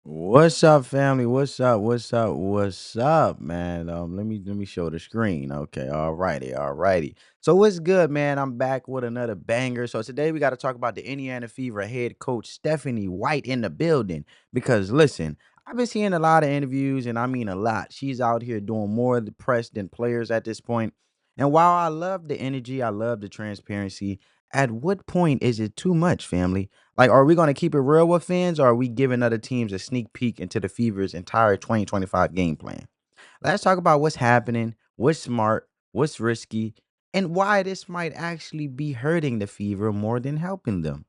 What's up, family? What's up? What's up? What's up, man? Let me show the screen. Okay, all righty. So what's good, man? I'm back with another banger. So today we got to talk about the Indiana Fever head coach Stephanie White in the building. Because listen, I've been seeing a lot of interviews, and I mean a lot. She's out here doing more of the press than players at this point. And while I love the energy, I love the transparency. At what point is it too much, family? Like, are we going to keep it real with fans, or are we giving other teams a sneak peek into the Fever's entire 2025 game plan? Let's talk about what's happening, what's smart, what's risky, and why this might actually be hurting the Fever more than helping them.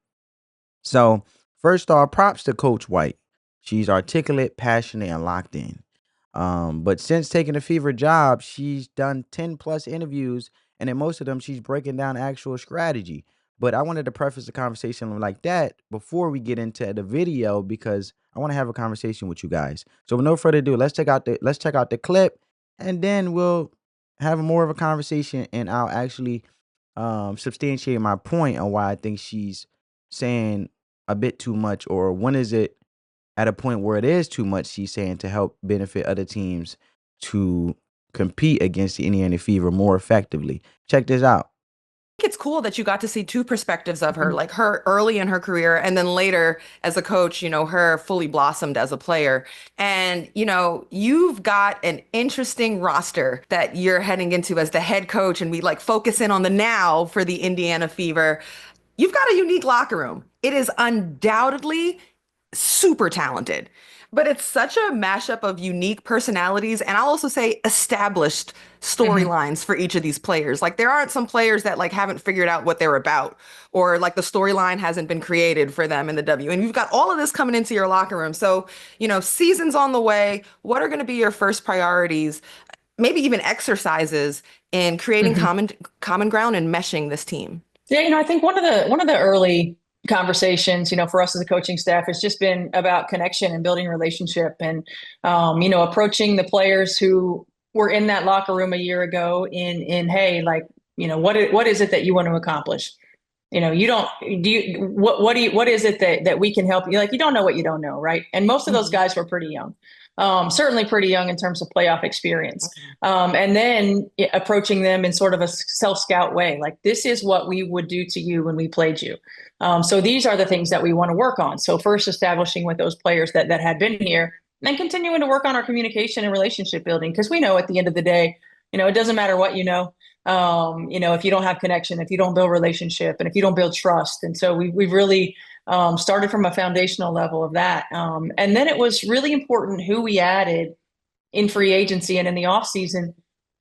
So, first off, props to Coach White. She's articulate, passionate, and locked in. But since taking the Fever job, she's done 10 plus interviews, and in most of them, she's breaking down actual strategy. But I wanted to preface the conversation like that before we get into the video because I want to have a conversation with you guys. So, with no further ado, let's check out the clip, and then we'll have more of a conversation, and I'll actually substantiate my point on why I think she's saying a bit too much, or when is it at a point where it is too much, she's saying, to help benefit other teams to compete against the Indiana Fever more effectively. Check this out. It's cool that you got to see two perspectives of her, like her early in her career and then later as a coach, her fully blossomed as a player. And, you've got an interesting roster that you're heading into as the head coach, and we like focus in on the now for the Indiana Fever. You've got a unique locker room. It is undoubtedly super talented. But it's such a mashup of unique personalities, and I'll also say established storylines for each of these players. Like there aren't some players that like haven't figured out what they're about, or like the storyline hasn't been created for them in the W. And you've got all of this coming into your locker room. So, season's on the way. What are going to be your first priorities? Maybe even exercises in creating common ground and meshing this team. Yeah, I think one of the early conversations, for us as a coaching staff has just been about connection and building relationship and, approaching the players who were in that locker room a year ago hey, like, what is it that you want to accomplish? You don't, what is it that we can help you? Like, you don't know what you don't know. Right. And most of those guys were pretty young. Certainly pretty young in terms of playoff experience. And then approaching them in sort of a self-scout way, like this is what we would do to you when we played you. So these are the things that we want to work on. So first establishing with those players that had been here, and then continuing to work on our communication and relationship building. Because we know at the end of the day, it doesn't matter what if you don't have connection, if you don't build relationship, and if you don't build trust. And so we've really started from a foundational level of that. And then it was really important who we added in free agency and in the offseason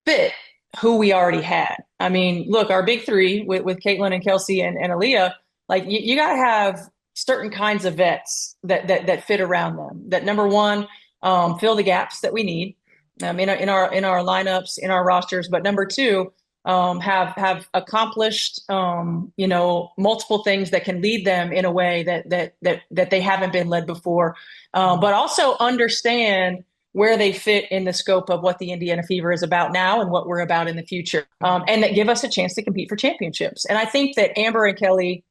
fit who we already had. I mean, look, our big three with Caitlin and Kelsey and Aaliyah, like you got to have certain kinds of vets that fit around them. That number one, fill the gaps that we need in our lineups, in our rosters. But number two, have accomplished multiple things that can lead them in a way that they haven't been led before, but also understand where they fit in the scope of what the Indiana Fever is about now and what we're about in the future, and that give us a chance to compete for championships. And I think that Amber and Kelly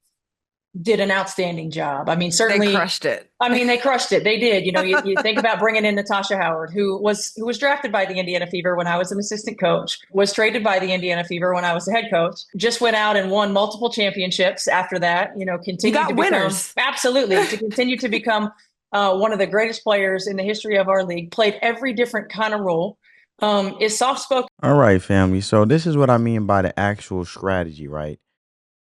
did an outstanding job. I mean, certainly they crushed it. They crushed it. They did. You think about bringing in Natasha Howard, who was drafted by the Indiana Fever when I was an assistant coach, was traded by the Indiana Fever when I was the head coach, just went out and won multiple championships after that, continued to winners. Absolutely, to continue to become one of the greatest players in the history of our league, played every different kind of role, is soft-spoken. All right, family. So this is what I mean by the actual strategy, right?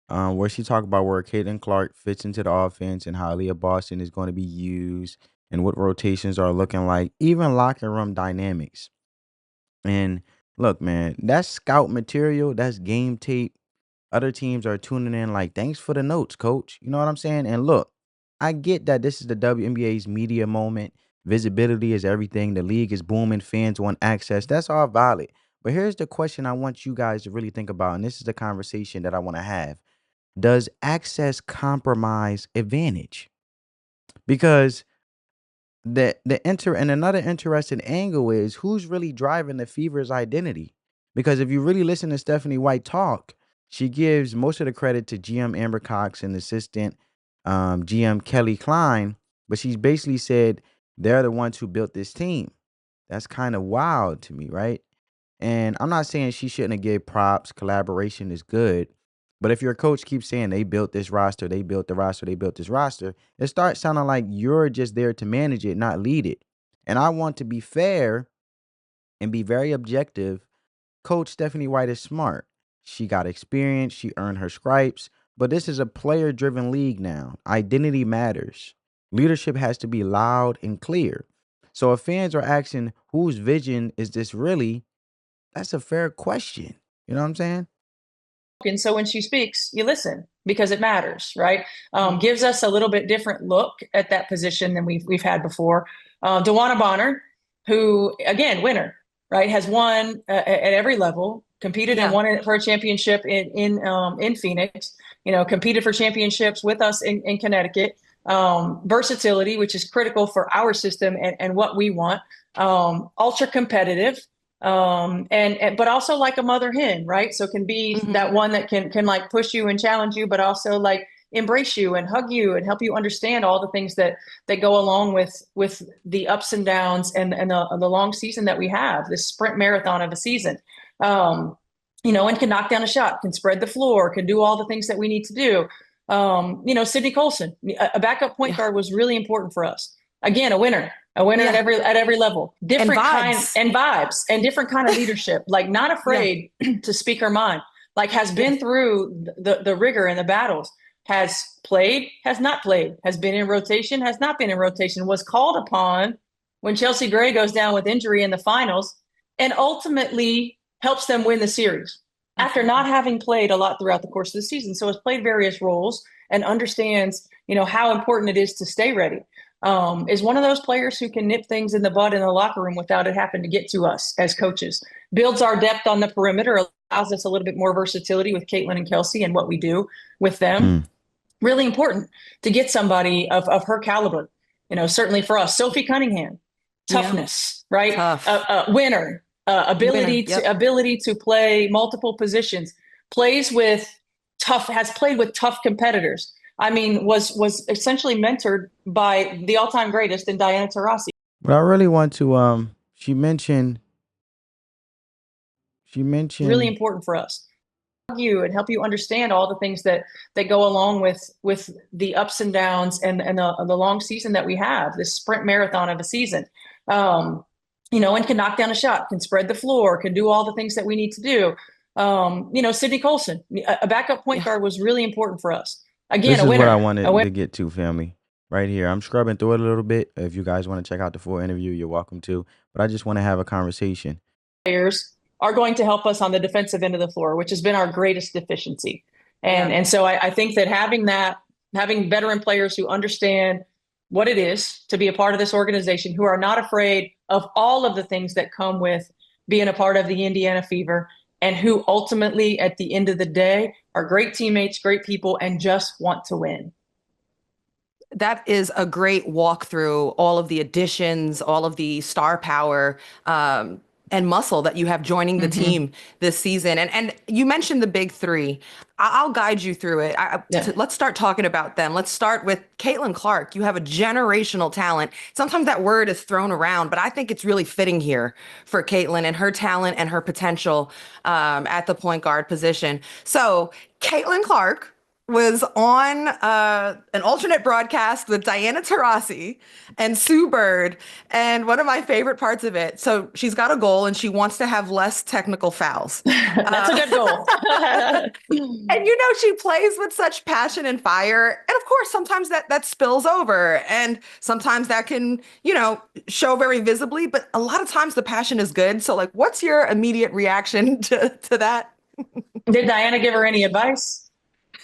Where she talked about where Caitlin Clark fits into the offense and how Aaliyah Boston is going to be used and what rotations are looking like, even locker room dynamics. And look, man, that's scout material, that's game tape. Other teams are tuning in like, thanks for the notes, coach. You know what I'm saying? And look, I get that this is the WNBA's media moment. Visibility is everything. The league is booming. Fans want access. That's all valid. But here's the question I want you guys to really think about. And this is the conversation that I want to have. Does access compromise advantage? Because and another interesting angle is who's really driving the Fever's identity. Because if you really listen to Stephanie White talk, she gives most of the credit to GM Amber Cox and assistant GM Kelly Klein, but she's basically said they're the ones who built this team. That's kind of wild to me, right? And I'm not saying she shouldn't have give props. Collaboration is good. But if your coach keeps saying they built this roster, they built the roster, they built this roster, it starts sounding like you're just there to manage it, not lead it. And I want to be fair and be very objective. Coach Stephanie White is smart. She got experience, she earned her stripes, but this is a player driven league now. Identity matters. Leadership has to be loud and clear. So if fans are asking whose vision is this really, that's a fair question. You know what I'm saying? And so when she speaks, you listen because it matters, right? Gives us a little bit different look at that position than we've had before. Dewana Bonner, who again, winner, right, has won at every level, competed and won for a championship in Phoenix. You know, competed for championships with us in Connecticut. Versatility, which is critical for our system and what we want. Ultra competitive. And but also like a mother hen, right? So can be that one that can like push you and challenge you, but also like embrace you and hug you and help you understand all the things that go along with the ups and downs and the long season that we have, this sprint marathon of a season. You know, and can knock down a shot, can spread the floor, can do all the things that we need to do. You know, Sydney Colson, a backup point guard was really important for us. Again, a winner at every level, different vibes and different kind of leadership, like not afraid to speak her mind, like has been through the rigor and the battles, has played, has not played, has been in rotation, has not been in rotation, was called upon when Chelsea Gray goes down with injury in the finals and ultimately helps them win the series after not having played a lot throughout the course of the season. So has played various roles and understands, you know, how important it is to stay ready. Is one of those players who can nip things in the bud in the locker room without it having to get to us as coaches. Builds our depth on the perimeter, allows us a little bit more versatility with Caitlin and Kelsey and what we do with them. Really important to get somebody of her caliber. You know, certainly for us, Sophie Cunningham, toughness, right? Winner, ability to play multiple positions, has played with tough competitors. I mean, was essentially mentored by the all-time greatest in Diana Taurasi. But I really want to she mentioned really important for us. You and help you understand all the things that go along with the ups and downs and the long season that we have, this sprint marathon of a season. You know, and can knock down a shot, can spread the floor, can do all the things that we need to do. You know, Sydney Colson, a backup point guard was really important for us. Again, this a is winner. what I wanted to get to, family. Right here. I'm scrubbing through it a little bit. If you guys want to check out the full interview, you're welcome to. But I just want to have a conversation. Players are going to help us on the defensive end of the floor, which has been our greatest deficiency. And so I think that having veteran players who understand what it is to be a part of this organization, who are not afraid of all of the things that come with being a part of the Indiana Fever, and who ultimately, at the end of the day, are great teammates, great people, and just want to win. That is a great walk through all of the additions, all of the star power, and muscle that you have joining the team this season. And you mentioned the big three. I'll guide you through it. Let's start talking about them. Let's start with Caitlin Clark. You have a generational talent. Sometimes that word is thrown around, but I think it's really fitting here for Caitlin and her talent and her potential at the point guard position. So Caitlin Clark was on an alternate broadcast with Diana Taurasi and Sue Bird. And one of my favorite parts of it, so she's got a goal and she wants to have less technical fouls. That's a good goal. And you know, she plays with such passion and fire. And of course, sometimes that spills over and sometimes that can, you know, show very visibly, but a lot of times the passion is good. So like, what's your immediate reaction to that? Did Diana give her any advice?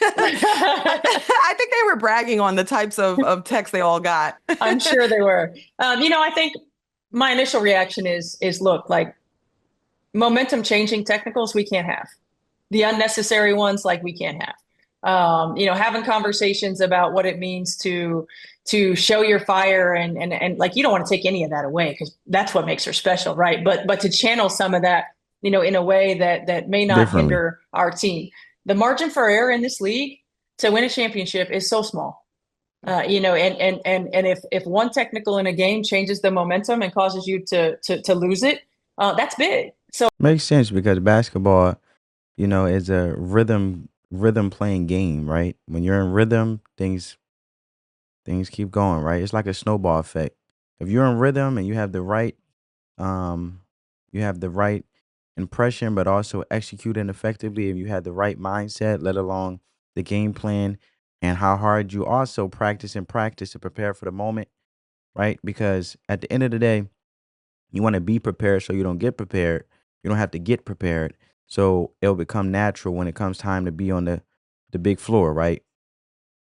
I think they were bragging on the types of texts they all got. I'm sure they were. You know, I think my initial reaction is look, like momentum changing technicals we can't have. The unnecessary ones, like we can't have. You know, having conversations about what it means to, to show your fire and like you don't want to take any of that away because that's what makes her special, right? But to channel some of that, in a way that may not differently. hinder our team. The margin for error in this league to win a championship is so small. And if one technical in a game changes the momentum and causes you to lose it, that's big. So Makes sense because basketball, is a rhythm playing game, right? When you're in rhythm, things keep going, right? It's like a snowball effect. If you're in rhythm and um you have the right impression but also executing effectively, if you had the right mindset, let alone the game plan and how hard you also practice to prepare for the moment, right? Because at the end of the day, you want to be prepared so you don't get prepared. You don't have to get prepared. So it'll become natural when it comes time to be on the big floor, right?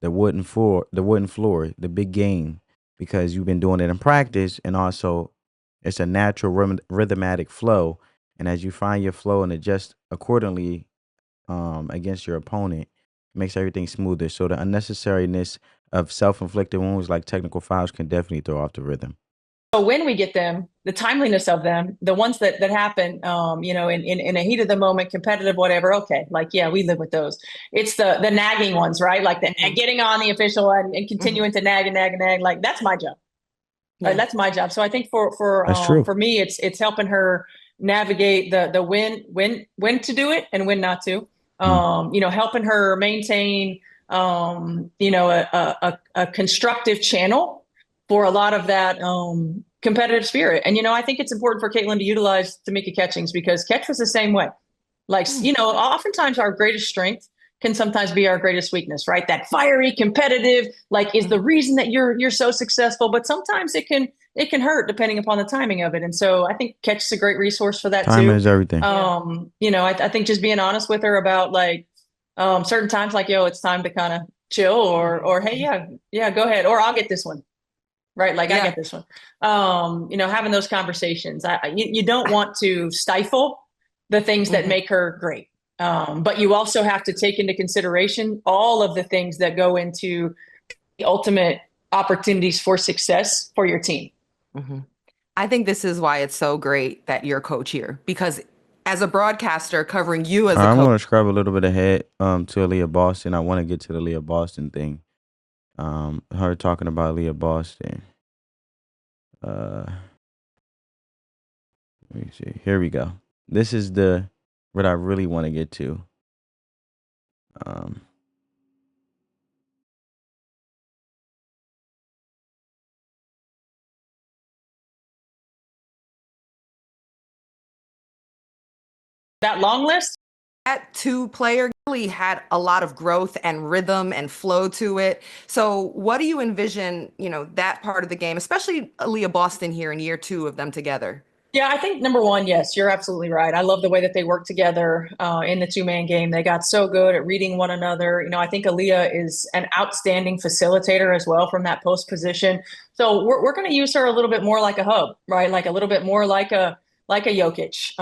The wooden floor, the big game, because you've been doing it in practice, and also it's a natural rhythmatic flow. And as you find your flow and adjust accordingly against your opponent, it makes everything smoother. So the unnecessariness of self-inflicted wounds like technical fouls can definitely throw off the rhythm. when we get them, the timeliness of them, the ones that happen, in a heat of the moment, competitive, whatever. Okay, like yeah, we live with those. It's the nagging ones, right? Like the getting on the official and continuing to nag and nag and nag. Like that's my job. Yeah. That's my job. So I think for That's true. for me, it's helping her navigate the when to do it and when not to. Mm. Helping her maintain a constructive channel for a lot of that competitive spirit. And I think it's important for Caitlin to utilize Tamika Catchings because Catch was the same way. Like, oftentimes our greatest strength can sometimes be our greatest weakness, right? That fiery, competitive, like is the reason that you're so successful. But sometimes it can hurt depending upon the timing of it. And so I think Catch is a great resource for that Timing too. is everything. I think just being honest with her about like certain times, like, yo, it's time to kind of chill or hey, yeah, go ahead. Or I'll get this one. Right. Like I Yeah. get this one. Having those conversations. You don't want to stifle the things that make her great. But you also have to take into consideration all of the things that go into the ultimate opportunities for success for your team. I think this is why it's so great that you're coach here because as a broadcaster covering you as a I'm coach. gonna scrub a little bit ahead to Aaliyah Boston. I want to get to the Aaliyah Boston thing. Her talking about Aaliyah Boston. Uh, Let me see. Here we go. This is the what I really want to get to. Um, That long list. That two player really had a lot of growth and rhythm and flow to it. So what do you envision, that part of the game, especially Aaliyah Boston here in year 2 of them together? Yeah, I think number one, yes, you're absolutely right. I love the way that they work together in the two-man game. They got so good at reading one another. I think Aaliyah is an outstanding facilitator as well from that post position. So we're going to use her a little bit more like a hub, right? Like a little bit more like a Jokic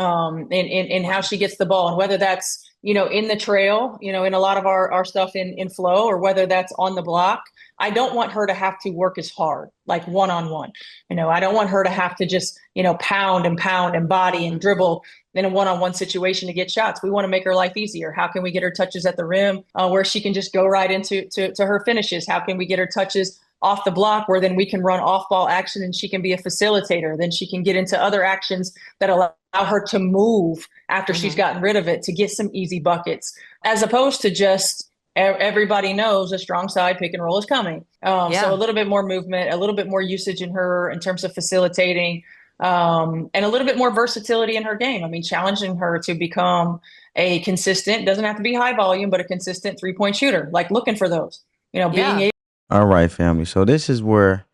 in how she gets the ball, and whether that's in the trail, in a lot of our stuff in flow, or whether that's on the block. I don't want her to have to work as hard, like one-on-one. I don't want her to have to just, pound and body and dribble in a one-on-one situation to get shots. We want to make her life easier. How can we get her touches at the rim where she can just go right into to her finishes? How can we get her touches off the block where then we can run off-ball action and she can be a facilitator? Then she can get into other actions that allow her to move after she's gotten rid of it to get some easy buckets, as opposed to just everybody knows a strong side pick and roll is coming. So a little bit more movement, a little bit more usage in her in terms of facilitating, and a little bit more versatility in her game. I mean, challenging her to become a consistent, doesn't have to be high volume, but a consistent 3-point shooter, like looking for those, being able. all right, family. So this is where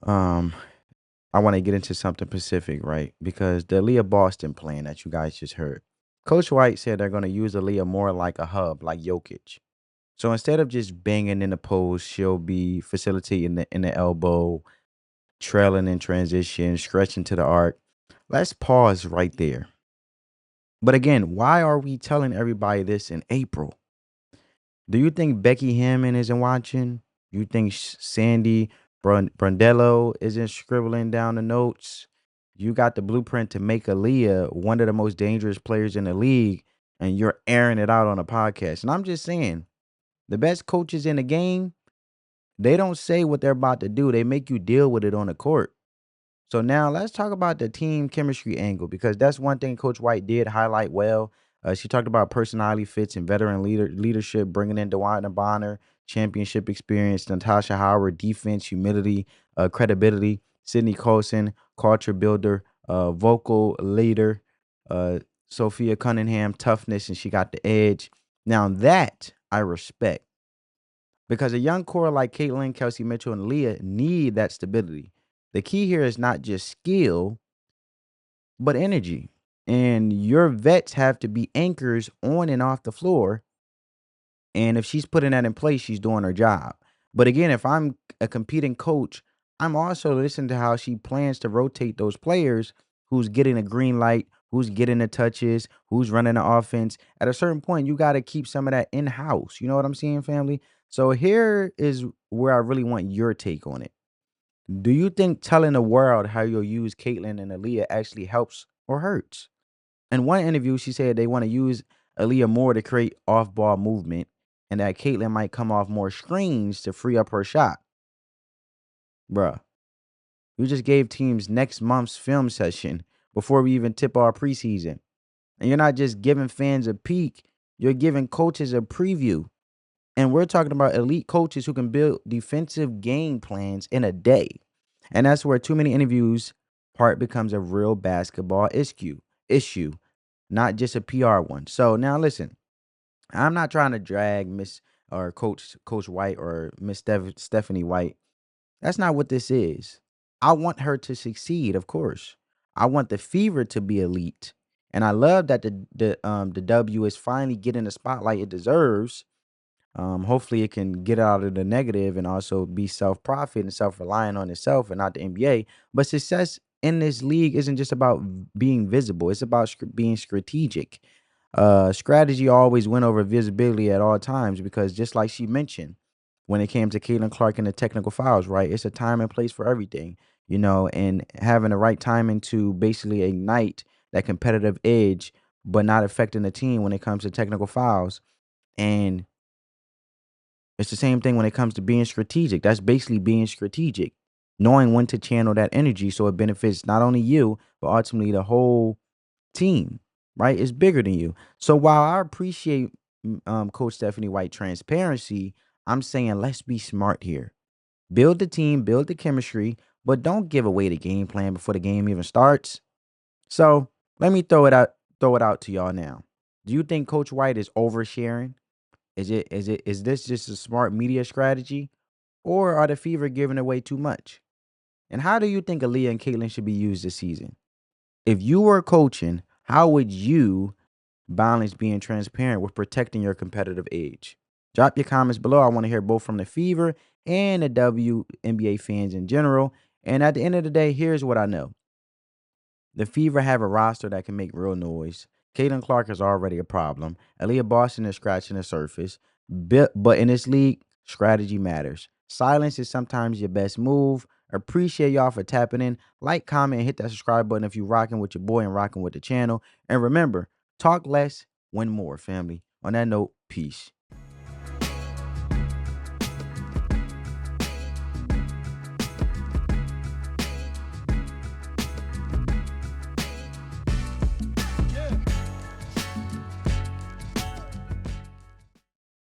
um I want to get into something specific, right? Because the Aaliyah Boston plan that you guys just heard, Coach White said they're going to use Aaliyah more like a hub, like Jokic. So instead of just banging in the post, she'll be facilitating in the elbow, trailing in transition, stretching to the arc. Let's pause right there. But again, why are we telling everybody this in April? Do you think Becky Hammond isn't watching? You think Sandy Brondello isn't scribbling down the notes? You got the blueprint to make Aaliyah one of the most dangerous players in the league, and you're airing it out on a podcast. And I'm just saying, the best coaches in the game, they don't say what they're about to do. They make you deal with it on the court. So now let's talk about the team chemistry angle because that's one thing Coach White did highlight well. She talked about personality fits and veteran leadership, bringing in DeWanna Bonner, championship experience, Natasha Howard, defense, humility, credibility, Sydney Colson, culture builder, vocal leader, uh, Sophia Cunningham, toughness, and she got the edge. Now that I respect because a young core like Caitlin, Kelsey Mitchell, and Leah need that stability. The key here is not just skill, but energy. And your vets have to be anchors on and off the floor. And if she's putting that in place, she's doing her job. But again, if I'm a competing coach, I'm also listening to how she plans to rotate those players who's getting a green light, who's getting the touches, who's running the offense. At a certain point, you got to keep some of that in house. You know what I'm saying, family? So here is where I really want your take on it. Do you think telling the world how you'll use Caitlyn and Aaliyah actually helps or hurts? In one interview, she said they want to use Aaliyah more to create off ball movement and that Caitlyn might come off more screens to free up her shot. Bruh, you just gave teams next month's film session before we even tip our preseason. And you're not just giving fans a peek, you're giving coaches a preview. And we're talking about elite coaches who can build defensive game plans in a day. And that's where too many interviews part becomes a real basketball issue, not just a PR one. So now listen, I'm not trying to drag Miss or Coach White or Miss Stephanie White. That's not what this is. I want her to succeed, of course. I want the Fever to be elite. And I love that the W is finally getting the spotlight it deserves. Hopefully it can get out of the negative and also be self-profit and self-reliant on itself and not the NBA. But success in this league isn't just about being visible. It's about being strategic. Strategy always went over visibility at all times because just like she mentioned, when it came to Caitlin Clark and the technical fouls, right? It's a time and place for everything, and having the right timing to basically ignite that competitive edge, but not affecting the team when it comes to technical fouls. And it's the same thing when it comes to being strategic. That's basically being strategic, knowing when to channel that energy so it benefits not only you, but ultimately the whole team, right? It's bigger than you. So while I appreciate Coach Stephanie White transparency, I'm saying let's be smart here. Build the team, build the chemistry, but don't give away the game plan before the game even starts. So let me throw it out to y'all now. Do you think Coach White is oversharing? Is this just a smart media strategy? Or are the Fever giving away too much? And how do you think Aaliyah and Caitlin should be used this season? If you were coaching, how would you balance being transparent with protecting your competitive edge? Drop your comments below. I want to hear both from the Fever and the WNBA fans in general. And at the end of the day, here's what I know. The Fever have a roster that can make real noise. Caitlin Clark is already a problem. Aaliyah Boston is scratching the surface. But in this league, strategy matters. Silence is sometimes your best move. Appreciate y'all for tapping in. Like, comment, and hit that subscribe button if you're rocking with your boy and rocking with the channel. And remember, talk less, win more, family. On that note, peace.